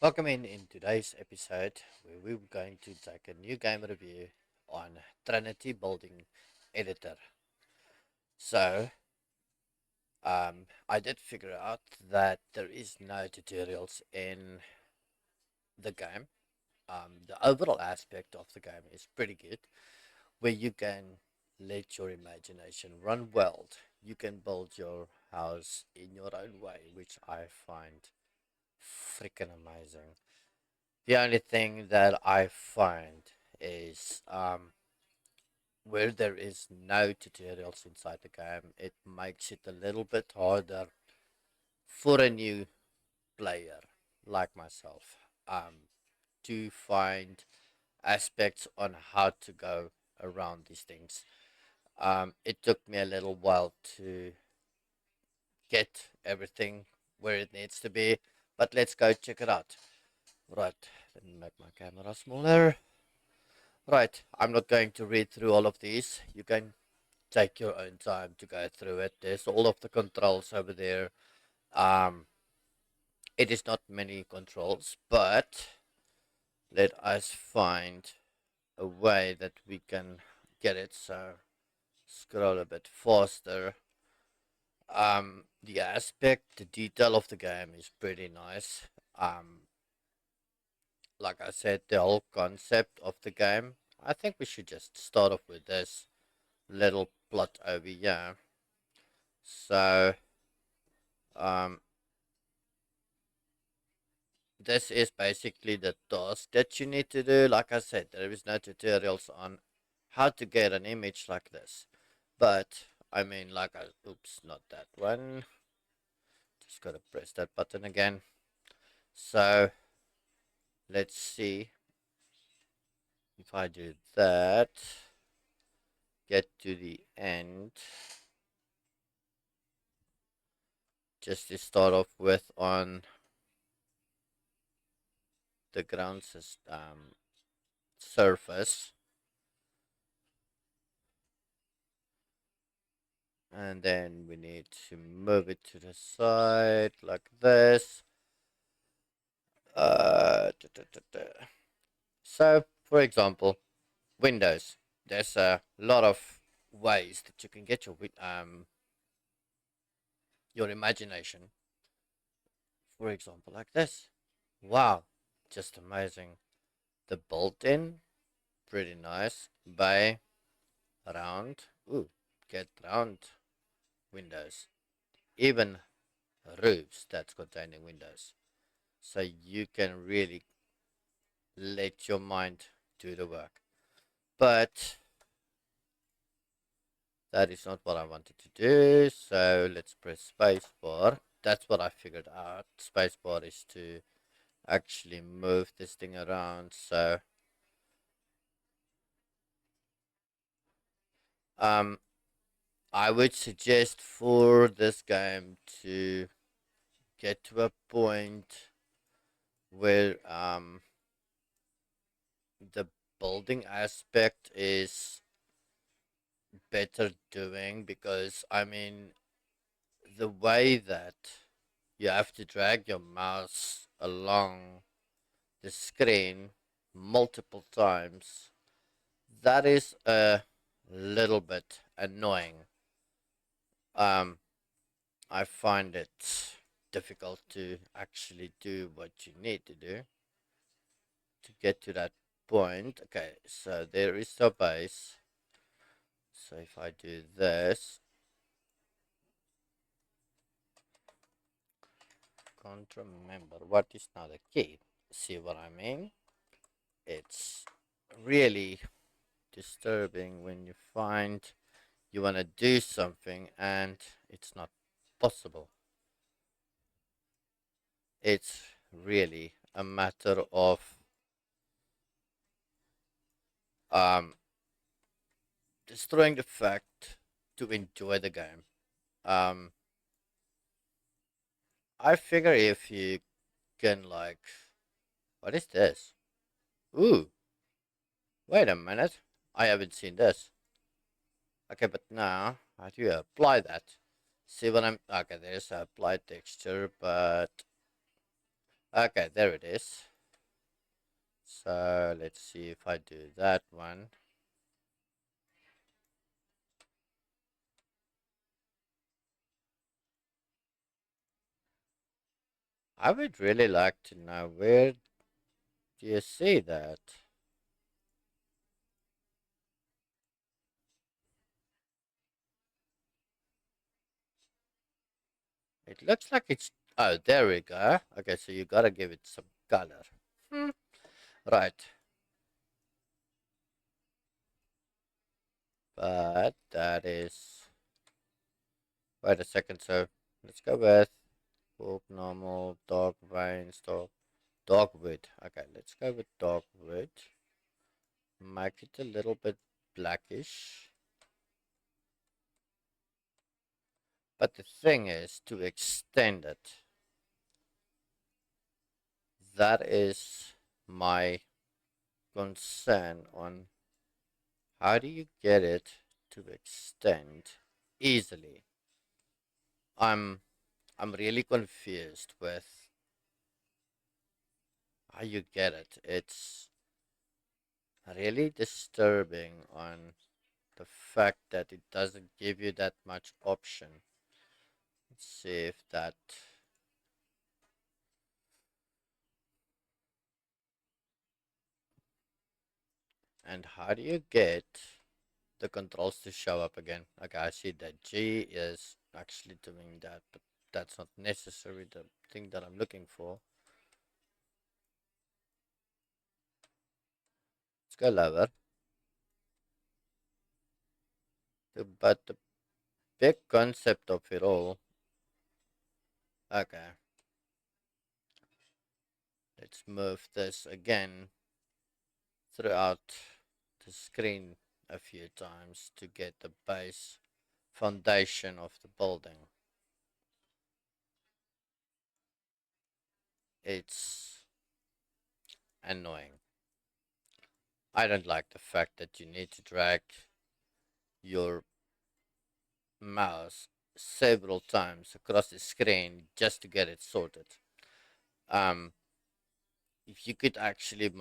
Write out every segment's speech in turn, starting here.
Welcome in today's episode where we're going to take a new game review on Trinity Building Editor. So, I did figure out that there is no tutorials in the game. The overall aspect of the game is pretty good, where you can let your imagination run wild. You can build your house in your own way, which I find freaking amazing. The only thing that I find is where there is no tutorials inside the game, it makes it a little bit harder for a new player like myself to find aspects on how to go around these things. It took me a little while to get everything where it needs to be, but let's go check it out. Right, let me make my camera smaller. Right, I'm not going to read through all of these. You can take your own time to go through it. There's all of the controls over there. Um, it is not many controls, but let us find a way that we can get it. So scroll a bit faster. The aspect, the detail of the game is pretty nice. Like I said, the whole concept of the game. I think we should just start off with this little plot over here. So, um, this is basically the task that you need to do. Like I said, there is no tutorials on how to get an image like this. But, I mean, oops, not that one. Just gotta press that button again. So, let's see if I do that. Get to the end. Just to start off with on the ground system surface, and then we need to move it to the side like this. Da, da, da. So for example, windows, there's a lot of ways that you can get your imagination, for example, like this. Wow, just amazing. The built-in, pretty nice. By round, ooh, get round windows, even roofs that's containing windows. So you can really let your mind do the work. But that is not what I wanted to do. So let's press spacebar. That's what I figured out. Spacebar is to actually move this thing around. So um, I would suggest for this game to get to a point where the building aspect is better doing, because I mean the way that you have to drag your mouse along the screen multiple times, that is a little bit annoying. um I find it difficult to actually do what you need to do to get to that point. Okay, so there is the base. So if I do this, can't remember what is now the key. See what I mean? It's really disturbing when you find you want to do something and it's not possible. It's really a matter of um, destroying the fact to enjoy the game. Um, I figure if you can, like, what is this? Ooh, wait a minute. I haven't seen this. Okay, but now how do you apply that? See what I'm. Okay, there's a apply texture, but Okay, there it is. So let's see if I do that one. I would really like to know, where do you see that? It looks like it's. Oh, there we go. Okay, so you gotta give it some color. Hmm. Right. But that is. Wait a second. So let's go with book normal, dark veins, dark wood. Okay, let's go with dark wood. Make it a little bit blackish. But the thing is, to extend it, that is my concern on how do you get it to extend easily. I'm I'm really confused with how you get it. It's really disturbing on the fact that it doesn't give you that much option. Let's see if that. And how do you get the controls to show up again? Okay, I see that G is actually doing that, but that's not necessarily the thing that I'm looking for. Let's go lower. But the big concept of it all. Okay, let's move this again throughout the screen a few times to get the base foundation of the building. It's annoying. I don't like the fact that you need to drag your mouse several times across the screen just to get it sorted. Um, if you could actually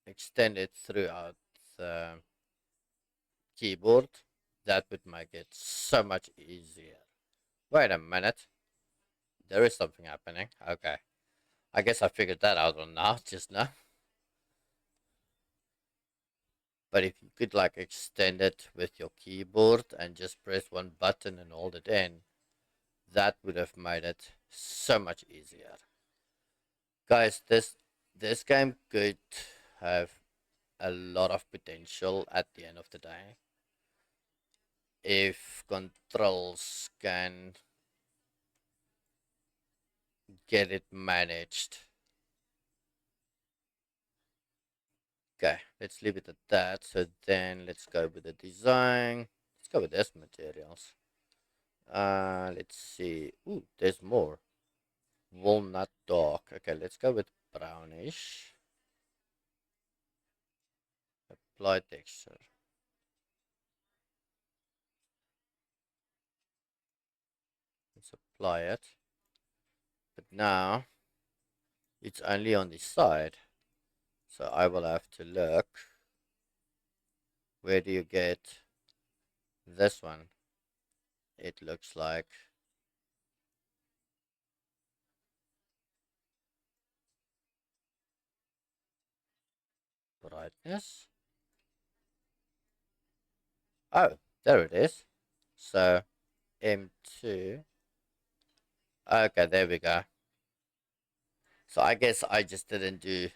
extend it throughout the keyboard, that would make it so much easier. Wait a minute, there is something happening. Okay, I guess I figured that out on now, just now. But if you could like extend it with your keyboard and just press one button and hold it in, that would have made it so much easier. Guys, this game could have a lot of potential at the end of the day if controls can get it managed. Okay, let's leave it at that. So then let's go with the design. Let's go with this materials. Let's see. Ooh, there's more. Walnut dark. Okay, let's go with brownish. Apply texture. Let's apply it. But now it's only on the side. So I will have to look. Where do you get this one? It looks like brightness. Oh, there it is. So M2. Okay, there we go. So I guess I just didn't do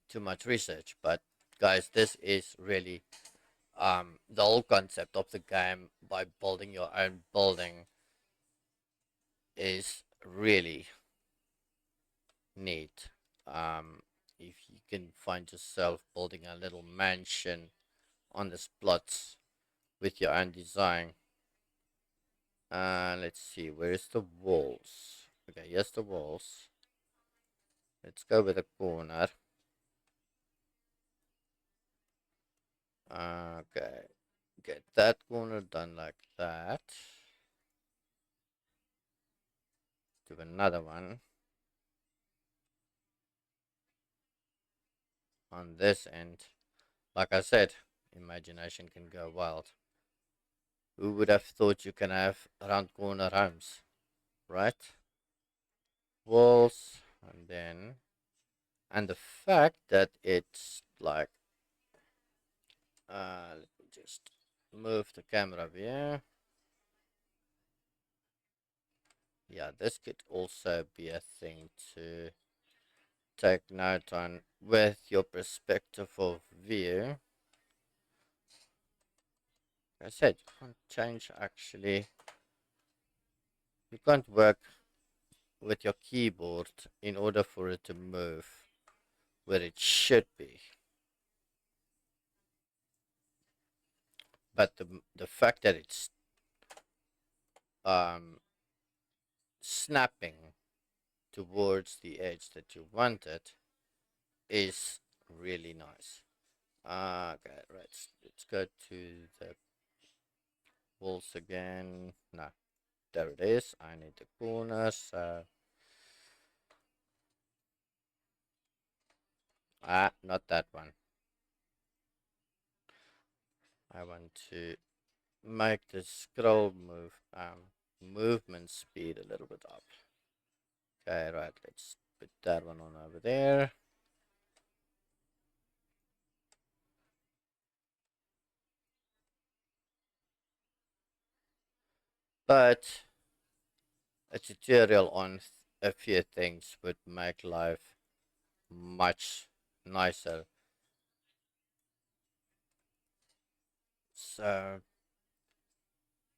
too much research, but guys, this is really the whole concept of the game by building your own building is really neat. Um, if you can find yourself building a little mansion on the plots with your own design. Let's see, where's the walls? Okay, here's the walls. Let's go with a corner. Okay, get that corner done like that. Do another one. on this end. Like I said, imagination can go wild. Who would have thought you can have round corner homes, right? Walls, and the fact that it's like, let me just move the camera over here. Yeah, this could also be a thing to take note on with your perspective of view. Like I said, you can't change actually. You can't work with your keyboard in order for it to move where it should be. But the fact that it's um, snapping towards the edge that you wanted is really nice. Okay, right. Let's go to the walls again. No, there it is. I need the corners. Not that one. I want to make the scroll movement speed a little bit up. Okay, right. Let's put that one on over there. But a tutorial on a few things would make life much nicer. So,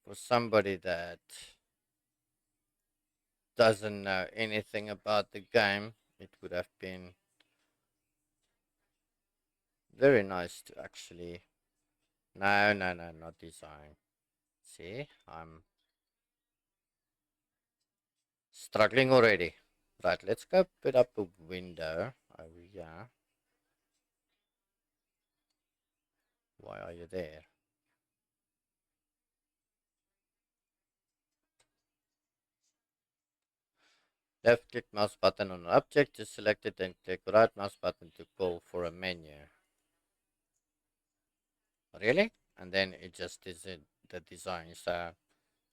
for somebody that doesn't know anything about the game, it would have been very nice to actually. No, no, no, not design. See, I'm struggling already. Right, let's go put up a window over here. Why are you there? Left click mouse button on an object to select it, then click right mouse button to call for a menu. Really? And then it just is it the design. So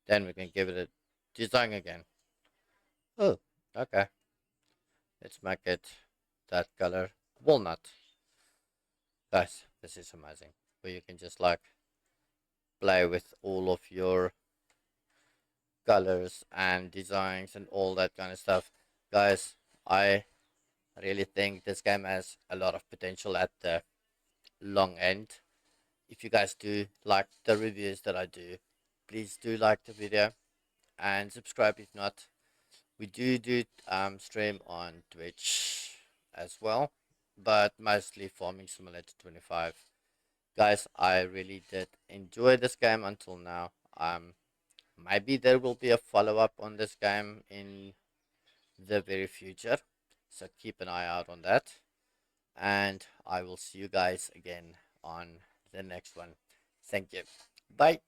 then we can give it a design again. Oh, okay. Let's make it that color. Walnut. Guys, this is amazing. Where you can just like play with all of your colors and designs and all that kind of stuff. Guys, I really think this game has a lot of potential at the long end. If you guys do like the reviews that I do, please do like the video and subscribe if not. We do stream on Twitch as well, but mostly Farming Simulator 25. Guys, I really did enjoy this game until now. Maybe there will be a follow up on this game in the very future, so keep an eye out on that. And I will see you guys again on the next one. Thank you. Bye.